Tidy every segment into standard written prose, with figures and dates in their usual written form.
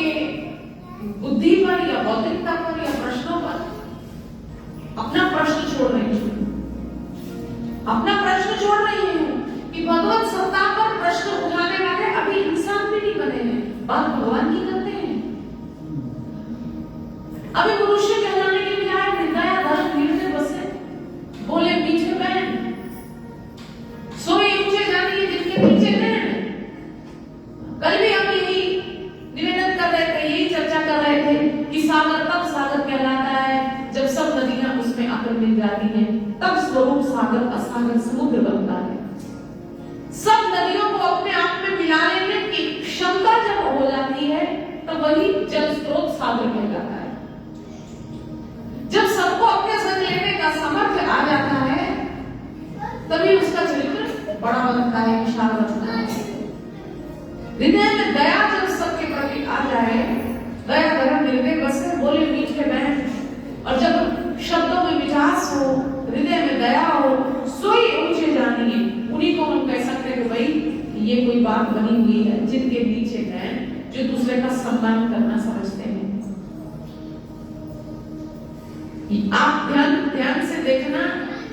के बुद्धि पर या बौद्धिकता पर या प्रश्नों पर अपना प्रश्न छोड़ रही हूँ, अपना प्रश्न छोड़ रही हूँ कि भगवत सत्ता पर प्रश्न उठाने वाले अभी इंसान भी नहीं बने हैं, बात भगवान की करते हैं। अभी मनुष्य कहलाने के लिए आए, दया धर्म वीर में बसे, बोले मीठे बहन, सोए ऊंचे जानिए जिनके नीचे नैन। कल भी हम यही निवेदन कर रहे थे, यही चर्चा कर रहे थे कि सागर तब सागर कहलाता है जब सब नदियां उसमें आकर मिल जाती हैं, तब स्वरूप सागर असागर समुद्र बनता है। सब नदियों को अपने आप में मिला लेने की क्षमता जब हो जाती है तो वही जल स्रोत सागर कहलाता है। जब सबको अपने संग लेने का सामर्थ्य आ जाता है तभी उसका चरित्र बड़ा बनता है, विशाल बनता है। हृदय में दया जब सबके प्रति आ जाए, दया धर्म निर्भय बसे, बोले मीठे बहन, और जब शब्दों में मिठास हो, हृदय में दया हो, सोई ऊंचे जानिए, उन्हीं को हम कह सकते हैं कि भाई ये कोई बात बनी हुई है, जिनके नीचे हैं, जो दूसरे का सम्मान करना समझते हैं। आप ध्यान से देखना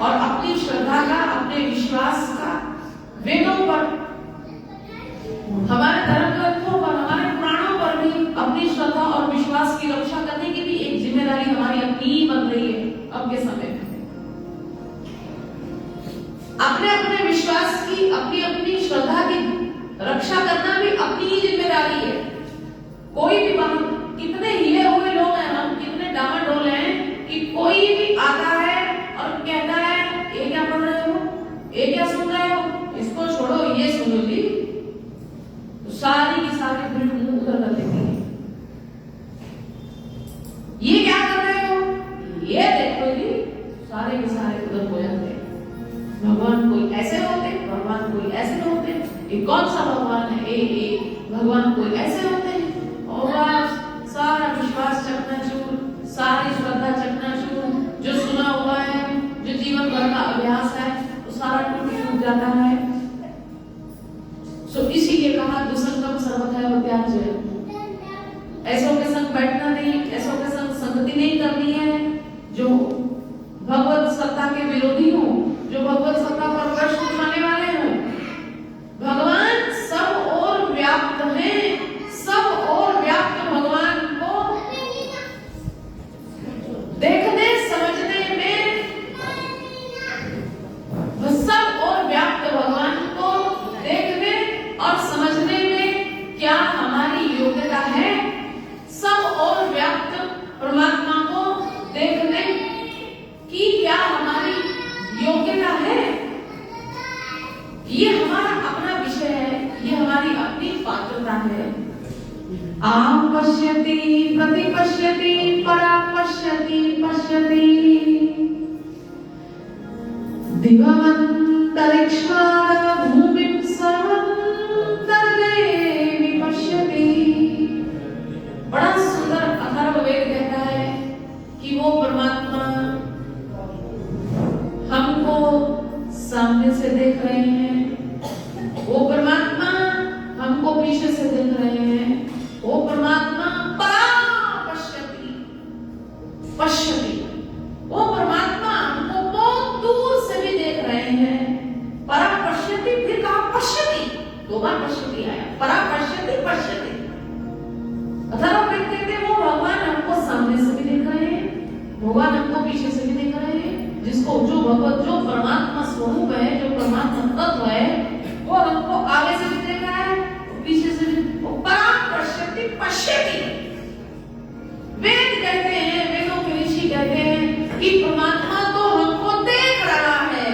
और अपनी श्रद्धा का, अपने विश्वास का वेदों पर, हमारे धर्म ग्रंथों पर, हमारे पुराणों पर भी अपनी श्रद्धा और विश्वास की रक्षा करने की भी एक जिम्मेदारी हमारी अपनी ही बन रही है अब के समय में। अपने अपने विश्वास की, अपनी अपनी श्रद्धा की रक्षा करना भी अपनी ही जिम्मेदारी है। कोई भी कितने हिले हुए लोग हैं हम, कितने डामाडोल हैं कि कोई भी आता है और कहता है ये क्या पढ़ रहे हो, ये क्या सुन रहे हो, इसको छोड़ो ये सुनो जी, तो सारी की सारी भीड़ मुंह उधर कर देती है। ये क्या कर रहे हो, ये देखो जी, सारे के सारे उधर हो जाते हैं। भगवान कोई ऐसे होते, भगवान कोई ऐसे होते, ये कौन सा भगवान है, ये भगवान कोई ऐसे होते हैं, और सारा विश्वास चकनाचूर, सारी श्रद्धा चकनाचूर, जो सुना हुआ है, जो जीवन भर का अभ्यास है, वो सारा टूट जाता है। सो इसीलिए कहा दुसंगम सर्वथा त्याज्य, ऐसों के संग बैठना नहीं, ऐसों के संग संगति नहीं करनी है जो भगवत सत्ता के विरोधी हो, जो भगवत सत्ता पर प्रश्न उठाने वाले हो। भगवान सब और व्याप्त है, सब और व्याप्त भगवान को देखने समझने में, सब और व्याप्त भगवान को देखने और समझने में क्या हमारी योग्यता है? सब और व्याप्त परमात्मा को देखने की क्या हमारी योग्यता है? ये हमारा अपना विषय है, ये हमारी अपनी पात्रता है। आम पश्यति प्रतिपश्यति परापश्यति पश्यति दिवमन्तरिक्षात् भूमिं सर्वन्तर्देवी पश्यति। बड़ा सुंदर अथर्ववेद कहता है कि वो परमात्मा हमको सामने से देख रहे हैं, वो परमात्मा हमको पीछे से देख रहे हैं, वो परमात्मा परापश्यति पश्यति, वो परमात्मा हमको बहुत दूर से भी देख रहे हैं। परापश्यति, फिर कहा पश्यति, दो बार पश्यति आया, परापश्यति पश्यति। अथर्ववेद कहते हैं वो भगवान हमको सामने से भी देख रहे हैं, भगवान हमको पीछे से भी देख रहे हैं। जिसको जो भगवत, जो परमात्मा स्वरूप है, जो परमात्मा तत्व है, वो हमको आगे से भी देख रहा है, पीछे से भी। परापश्यति पश्यति, वेद कहते हैं, वेदों के ऋषि कहते हैं कि परमात्मा तो हमको देख रहा है,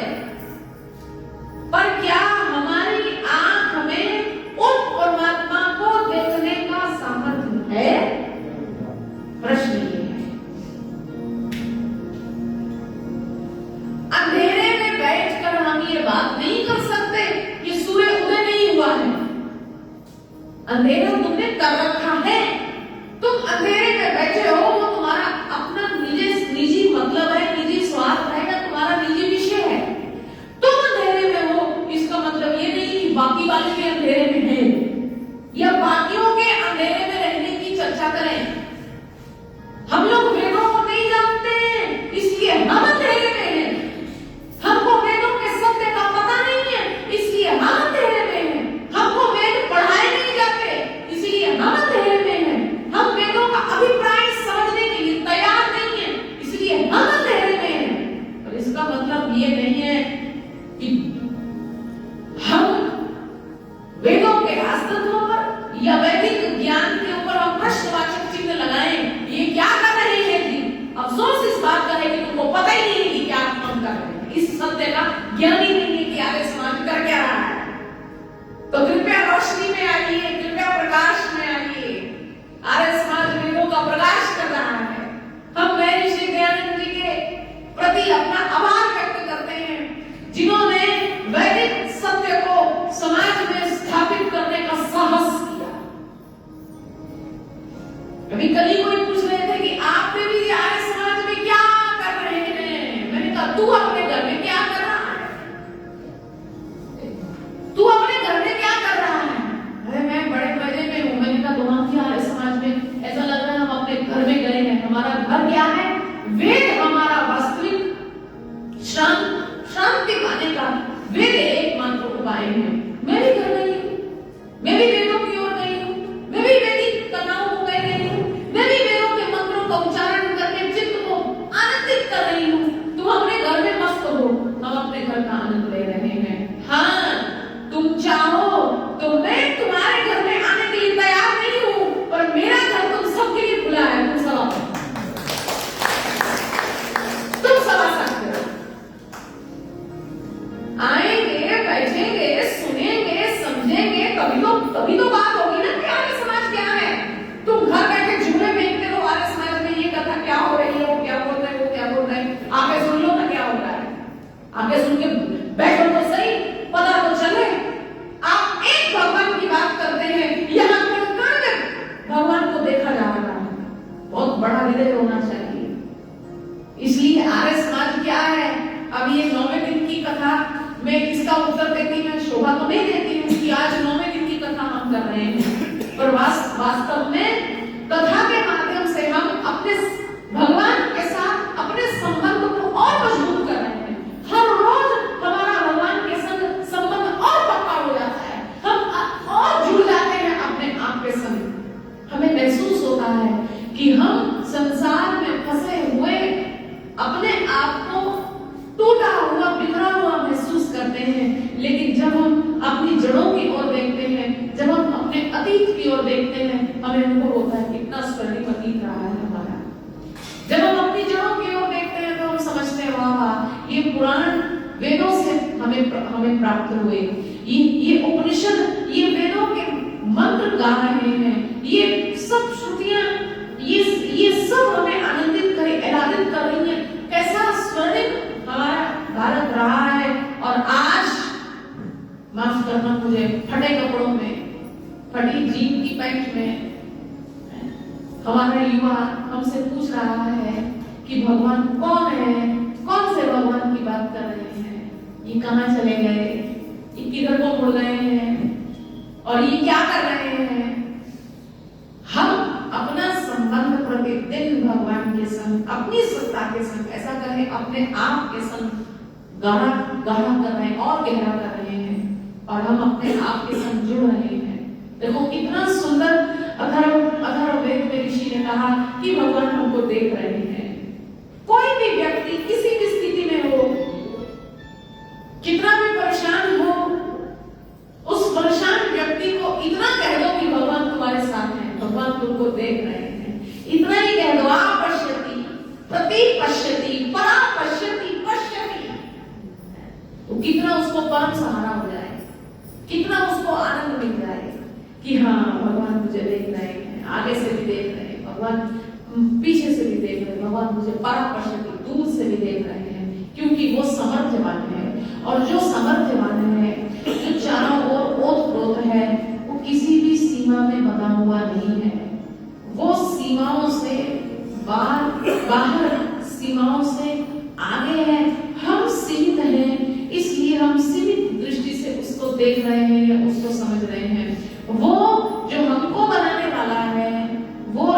पर क्या हमारी आंख में उन परमात्मा को देखने का सामर्थ्य है? प्रश्न ये है। अंधेरे में बैठकर हम ये बात नहीं कर सकते कि सूर्य उदय नहीं हुआ है। अंधेरा तुमने कर रखा है, तुम अंधेरे में बैठे हो, वो तुम्हारा अपना निजी मतलब है, निजी स्वार्थ है, तुम्हारा निजी विषय है। तुम अंधेरे में हो, इसका मतलब ये नहीं कि बाकी वाले भी अंधेरे में हैं, या बाकियों के अंधेरे में रहने की चर्चा चर्चा करें। हम लोग वेदों को नहीं जानते, इसलिए हम अंधेरे में हैं। हमको वेदों के सत्य का पता नहीं है, इसलिए हम अंधेरे में हैं। हमको वेद पढ़ाए नहीं जाते, इसलिए हम अंधेरे में हैं। हम वेदों का अभिप्राय समझने के लिए तैयार नहीं है, इसलिए हम अंधेरे में हैं। और इसका मतलब ये नहीं है कि हम वेदों के अस्तित्व पर या वैदिक ज्ञान के ऊपर हम प्रश्नवाचक चिन्ह लगाएं। ये क्या कर रहे हैं जी? अफसोस इस बात का है कि तुमको पता ही नहीं है कि क्या हम कर रहे हैं। इस सत्य का ज्ञान ही नहीं है कि आर्य समाज कर क्या रहा है। तो कृपया रोशनी में आइए, कृपया प्रकाश में आइए। आर्य समाज वेदों का प्रकाश कर रहा है। हम महर्षि दयानंद जी के प्रति अपना आभार व्यक्त करते हैं, जिन्होंने वैदिक सत्य को समाज में स्थापित करने का साहस किया। अभी कल ही कोई पूछ रहे थे कि आप भी आर्य समाज में क्या कर रहे हैं। मैंने कहा तू अपने घर में क्या कर रहा है? तू अपने घर में क्या कर रहा है? अरे मैं बड़े मजे में हूं। मैंने कहा तुम्हारी आर्य समाज में ऐसा लग रहा है हम अपने घर में गए हैं। हमारा घर क्या है? वेद हमारा वास्तविक शांति पाने का वेद एकमात्र उपाय है। मैं भी कर रही हूँ, मैं भी वेदों की ओर गई हूँ, मैं भी वैदिक कथाओं को कह रही हूँ, मैं भी वेदों के मंत्रों का उच्चारण करके चित्त को आनंदित कर रही हूँ। तुम अपने घर में मस्त हो, हम अपने घर का आनंद ले रहे हैं। हाँ, तुम चाहो तो मैं तुम्हारे घर में आने के लिए तैयार नहीं हूँ, पर मेरा घर तुम सबके लिए खुला है। तुम सब आ सकते हो, आएंगे, बैठेंगे, सुनेंगे, समझेंगे, तभी तो बात होगी ना कि आर्य समाज क्या है। तुम घर बैठे जुमले फेंकते हो आर्य समाज में ये कथा क्या हो रही है, वो क्या बोल रहे हैं, वो क्या बोल रहे हैं। आके सुन लो ना क्या हो रहा है। आके सुन के बैठो तो सही, पता तो चले। आप एक भगवान की बात करते हैं, यहाँ पर भगवान को देखा जा रहा है। बहुत बड़ा हृदय होना चाहिए। इसलिए आर्य समाज क्या है? अब ये 9वें दिन की कथा मैं इसका उत्तर देती मैं शोभा तो नहीं देती हूँ कि आज 9वें दिन की कथा हम कर रहे हैं, पर वास्तव में कथा के माध्यम से हम अपने भगवान के साथ अपने संबंध को और मजबूत कर रहे हैं। हर रोज हमारा भगवान के संग संबंध और पक्का हो जाता है, हम और जुड़ जाते हैं अपने आप के संग। हमें महसूस होता है कि हम संसार में फंसे हुए अपने आप को टूटा हुआ, बिखरा हुआ महसूस करते हैं। लेकिन जब हम अपनी जड़ों की ओर देखते हैं, जब हम अपने अतीत की ओर देखते हैं, हमें अनुभव होता है कितना स्वर्णिम अतीत रहा है हमारा। जब हम अपनी जड़ों की ओर देखते हैं तो हम समझते हैं वाह वाह, ये पुराण वेदों से हमें प्राप्त हुए, ये उपनिषद, ये वेदों के मंत्र गा रहे हैं, ये सब श्रुतियां, ये सब हमें आनंदित आह्लादित कर रही है। कैसा स्वर्णिम हमारा भारत रहा है। और आज माफ करना मुझे, फटे कपड़ों में, फटी जीन की पैंट में हमारा युवा हमसे पूछ रहा है कि भगवान कौन है, कौन से भगवान की बात कर रहे हैं, ये कहाँ चले गए, ये किधर को मुड़ गए हैं और ये क्या कर रहे हैं। हम अपना संबंध प्रतिदिन भगवान के संग, अपनी सत्ता के संग, ऐसा करें अपने आप के संग गहरा कर रहे हैं और गहरा कर रहे हैं, और हम अपने आप के संग जुड़ रहे हैं। देखो कितना सुंदर अथर्ववेद में ऋषि ने कहा कि भगवान हमको देख रहे हैं। कोई भी व्यक्ति किसी भी स्थिति में हो, कितना भी परेशान हो, उस परेशान व्यक्ति को इतना कह दो कि भगवान तुम्हारे साथ हैं, भगवान तुमको देख रहे हैं। इतना ही कह दो, आप पश्यति प्रति पश्यति परा पश्यति पश्यति, तो कितना उसको परम सहारा हो जाए, कितना उसको आनंद मिल जाए कि हाँ भगवान मुझे देख रहे हैं, आगे से भी देख रहे हैं, भगवान पीछे से भी देख रहे हैं, भगवान मुझे परा पश्यति दूर से भी देख रहे हैं, क्योंकि वो समर्थवान है। और जो समर्थवान है, जो चारों ओर ओतप्रोत है, वो किसी भी सीमा में बंधा हुआ नहीं है। वो सीमाओं से बाहर, सीमाओं से आगे है। हम सीमित हैं, इसलिए हम सीमित दृष्टि से उसको देख रहे हैं, उसको समझ रहे हैं। वो जो हमको बनाने वाला है, वो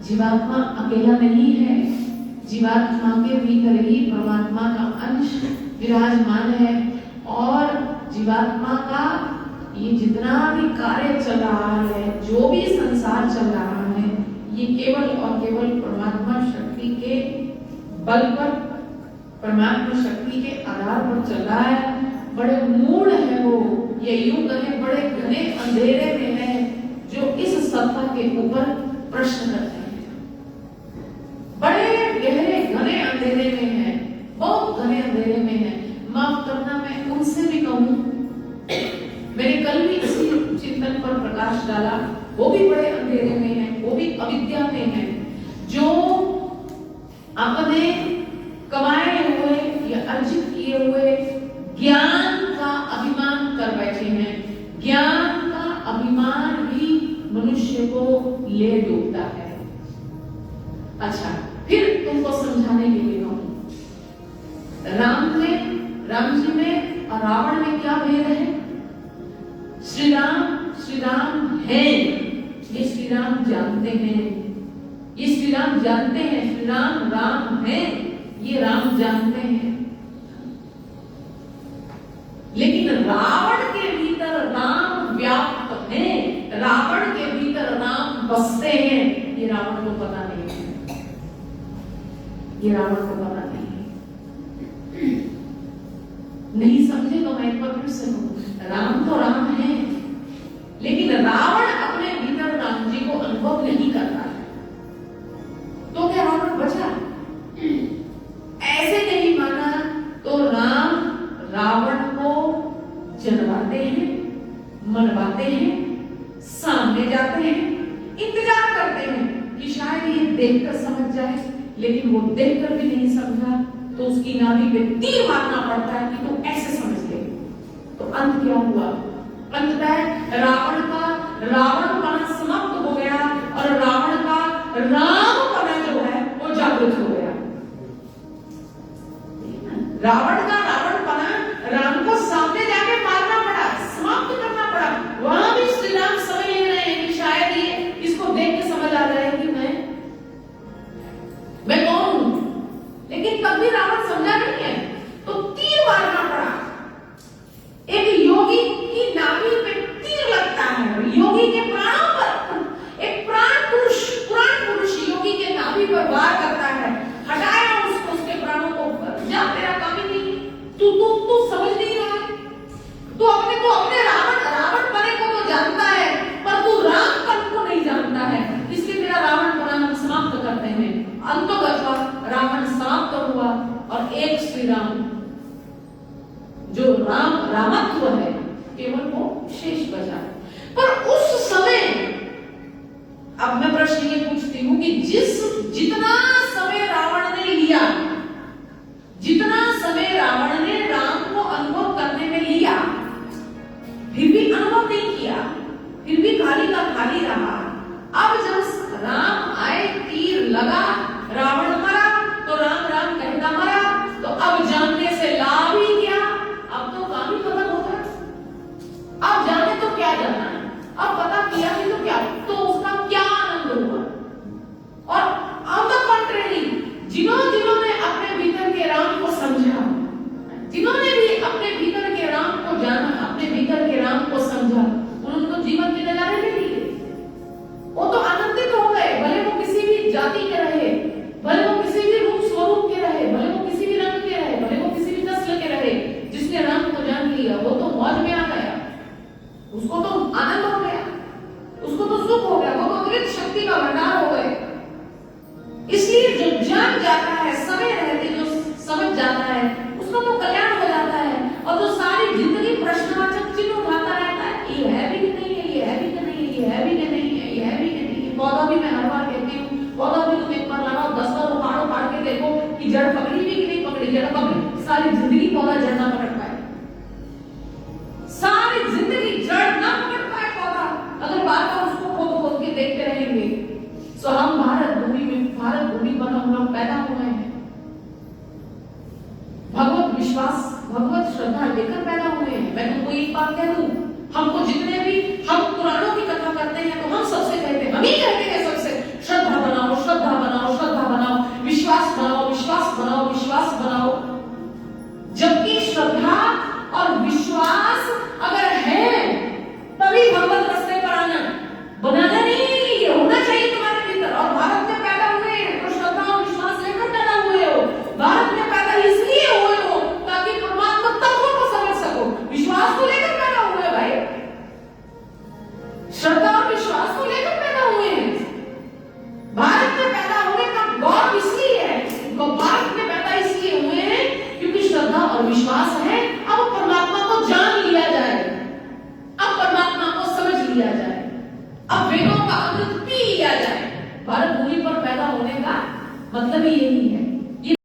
जीवात्मा अकेला नहीं है, जीवात्मा के भीतर ही परमात्मा का अंश विराजमान है। और जीवात्मा का ये जितना भी कार्य चल रहा है, जो भी संसार चल रहा है, ये केवल और केवल परमात्मा शक्ति के बल पर, परमात्मा शक्ति के आधार पर चल रहा है। बड़े मूढ़ है वो, ये युग है, बड़े घने अंधेरे में है, जो इस सत्ता के ऊपर प्रश्न करते हैं। बड़े गहरे घने अंधेरे में है, बहुत घने अंधेरे में है। माफ करना, मैं उनसे भी कहूं, मैंने कल भी इसी चिंतन पर प्रकाश डाला, वो भी बड़े अंधेरे में है, वो भी अविद्या में है, जो अपने कमाए हुए या अर्जित किए हुए ज्ञान का अभिमान कर बैठे हैं। ज्ञान का अभिमान ही मनुष्य को ले डूबता है। अच्छा, फिर तुमको समझाने के लिए कहूं, राम जी में और रावण में क्या भेद है? श्री राम है, ये श्री राम जानते हैं, ये श्री राम जानते हैं। श्री राम है, ये राम जानते हैं। लेकिन रावण के भीतर राम व्याप्त है, रावण के भीतर राम बसते हैं, ये रावण को पता नहीं है, ये रावण को पता नहीं है। नहीं समझे तो मैं एक बार फिर से कहूं, राम तो राम है, लेकिन रावण अपने भीतर राम जी को अनुभव नहीं करता है। तो क्या रावण बचा? ऐसे नहीं माना तो राम रावण को जनवाते हैं, मनवाते हैं, सामने जाते हैं, इंतजार करते हैं कि शायद ये देखकर समझ जाए। लेकिन वो देखकर भी नहीं समझा तो उसकी नाभि पे तीर मारना पड़ता है कि तू ऐसे समझ ले। तो अंत क्या हुआ? अंततः रावणपना समाप्त हो गया और रावण का रामपना जो है वो जागृत हो गया। रावण का रावणपना राम को सामने जाके मारना पड़ा, समाप्त करना पड़ा। वहां भी श्री राम समझ ले रहे हैं कि शायद ये इसको देख के समझ आ जाए कि मैं कौन हूं, लेकिन तब भी रावण समझा नहीं है, तो तीर मारना पड़ा। एक योगी की नाभि पे तीर लगता है, योगी के प्राणों पर एक पुराण पुरुष योगी के नाभि पर वार करता है। हटाया उसके प्राणों को, जा तेरा काम ही नहीं, तू समझ नहीं रहा है, तू अपने को अपने रावण पने को तो जानता है, पर तू रामपन को नहीं जानता है, इसलिए तेरा रावणपना हम समाप्त करते हैं। अंततः रावण समाप्त हुआ और एक श्री राम जो रामत्व है केवल वो शेष बचा। पर उस समय अब मैं प्रश्न ये पूछती हूं कि जितना समय रावण ने लिया, जितना समय रावण ने राम को अनुभव करने में लिया, फिर भी अनुभव नहीं किया, फिर भी खाली का खाली रहा। अब जब राम आए, तीर लगा, रावण मरा, तो राम कहता मरा, तो अब जानने से लाभ ही क्या? अब तो काम ही खत्म हो गया। अब जाने तो क्या जाना है, अब पता किया भी तो क्या, तो उसका क्या आनंद हुआ? और ऑन द कॉन्ट्रेरी, जिन्होंने अपने भीतर के राम को समझा, जिन्होंने भी अपने भीतर के राम को जाना, अपने भीतर के राम को समझा, उन्होंने तो जीवन के नजारे ले लिए, वो तो आनंदित हो गए। भले वो किसी भी जाति के रहे, भले वो किसी भी रूप स्वरूप के रहे, भले वो किसी भी रंग के रहे, भले वो किसी भी नस्ल के रहे, जिसने राम को जान लिया वो तो मौज में आ गया, उसको तो आनंद हो गया, उसको तो सुख हो गया, वो तो अद्भुत शक्ति का भंडार हो गए। इसलिए जो जान जाता है, समय रहते जो समझ जाता है, उसका तो कल्याण हो जाता है। और जो सारी जिंदगी प्रश्नवाचक चिन्ह उठाता रहता है, ये है भी कि नहीं है, ये है भी कि नहीं है, ये है भी कि नहीं है, ये है भी कि नहीं है। पौधा भी मैं हर बार कहती हूँ, पौधा भी तुम एक बार लगाओ, 10 बार उखाड़ के देखो कि जड़ पकड़ी भी कि नहीं पकड़ी। जड़ पकड़ी, सारी जिंदगी पौधा जड़ ना पकड़ पाए, सारी जिंदगी जड़ ना पकड़ पाए पौधा, अगर बार बार उसको खोद के देखते रहेंगे। सो हम भारत भूमि पर हम लोग पैदा हुए हैं, भगवत विश्वास, भगवत श्रद्धा लेकर पैदा हुए हैं। मैं तुमको एक बात कह दूं, हमको जितने भी हम पुराणों की कथा करते हैं तो हम सबसे कहते हैं हम ही कहते हैं सबसे श्रद्धा बनाओ, श्रद्धा बनाओ, श्रद्धा बनाओ, विश्वास बनाओ, विश्वास बनाओ, विश्वास बनाओ। जबकि श्रद्धा और विश्वास अगर है तभी भगवत रास्ते पर आना, बनाना नहीं। ये होना चाहिए तुम्हारे भीतर। और भारत में पैदा हुए हैं तो श्रद्धा और विश्वास लेकर पैदा हुए हो। भारत में पैदा इसलिए हुए हो ताकि परमात्मा तत्व को समझ सको। विश्वास को लेकर पैदा हुए भाई, श्रद्धा और विश्वास को लेकर पैदा हुए हैं। भारत में पैदा होने का गौरव इसलिए है, भारत में पैदा इसलिए हुए हैं क्योंकि श्रद्धा और विश्वास है। अब परमात्मा को जान लिया जाए, अब परमात्मा को समझ लिया जाए, अब वेदों का अमृत पी लिया जाए। भारत भूमि पर पैदा होने का मतलब ही यही है।